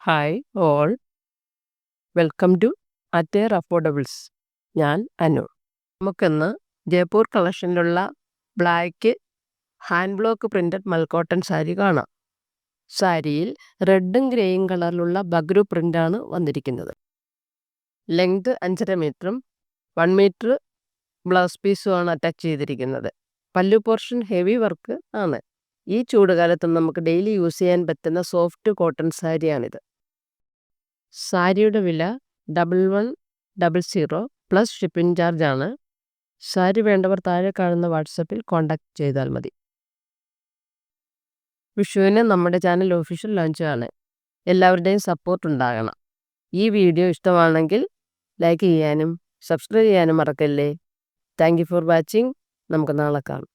Hi all, welcome to Attire Affordables. ഞാൻ അനു. നമുക്കിന്ന് ജയ്പൂർ കളക്ഷനിലുള്ള black hand block printed mul cotton sari കാണാം. സാരിയിൽ റെഡും ഗ്രേയും കളറിലുള്ള ബഗ്രു പ്രിൻ്റാണ് വന്നിരിക്കുന്നത്. ലെങ്ത് 5.5 മീറ്ററും 1 മീറ്റർ ബ്ലൗസ് പീസുമാണ് അറ്റാച്ച് ചെയ്തിരിക്കുന്നത്. പല്ലു പോർഷൻ ഹെവി വർക്ക് ആണ്. ഈ ചൂടുകാലത്തും നമുക്ക് ഡെയിലി യൂസ് ചെയ്യാൻ പറ്റുന്ന സോഫ്റ്റ് കോട്ടൺ സാരിയാണിത്. സാരിയുടെ വില 1100 പ്ലസ് ഷിപ്പിംഗ് ചാർജ് ആണ്. സാരി വേണ്ടവർ താഴെ കാണുന്ന വാട്സപ്പിൽ കോൺടാക്ട് ചെയ്താൽ മതി. വിഷുവിന് നമ്മുടെ ചാനൽ ഒഫീഷ്യൽ ലോഞ്ച് ആണ്. എല്ലാവരുടെയും സപ്പോർട്ട് ഉണ്ടാകണം. ഈ വീഡിയോ ഇഷ്ടമാണെങ്കിൽ ലൈക്ക് ചെയ്യാനും സബ്സ്ക്രൈബ് ചെയ്യാനും മറക്കല്ലേ. Thank you for watching. നമുക്ക് നാളെ കാണാം.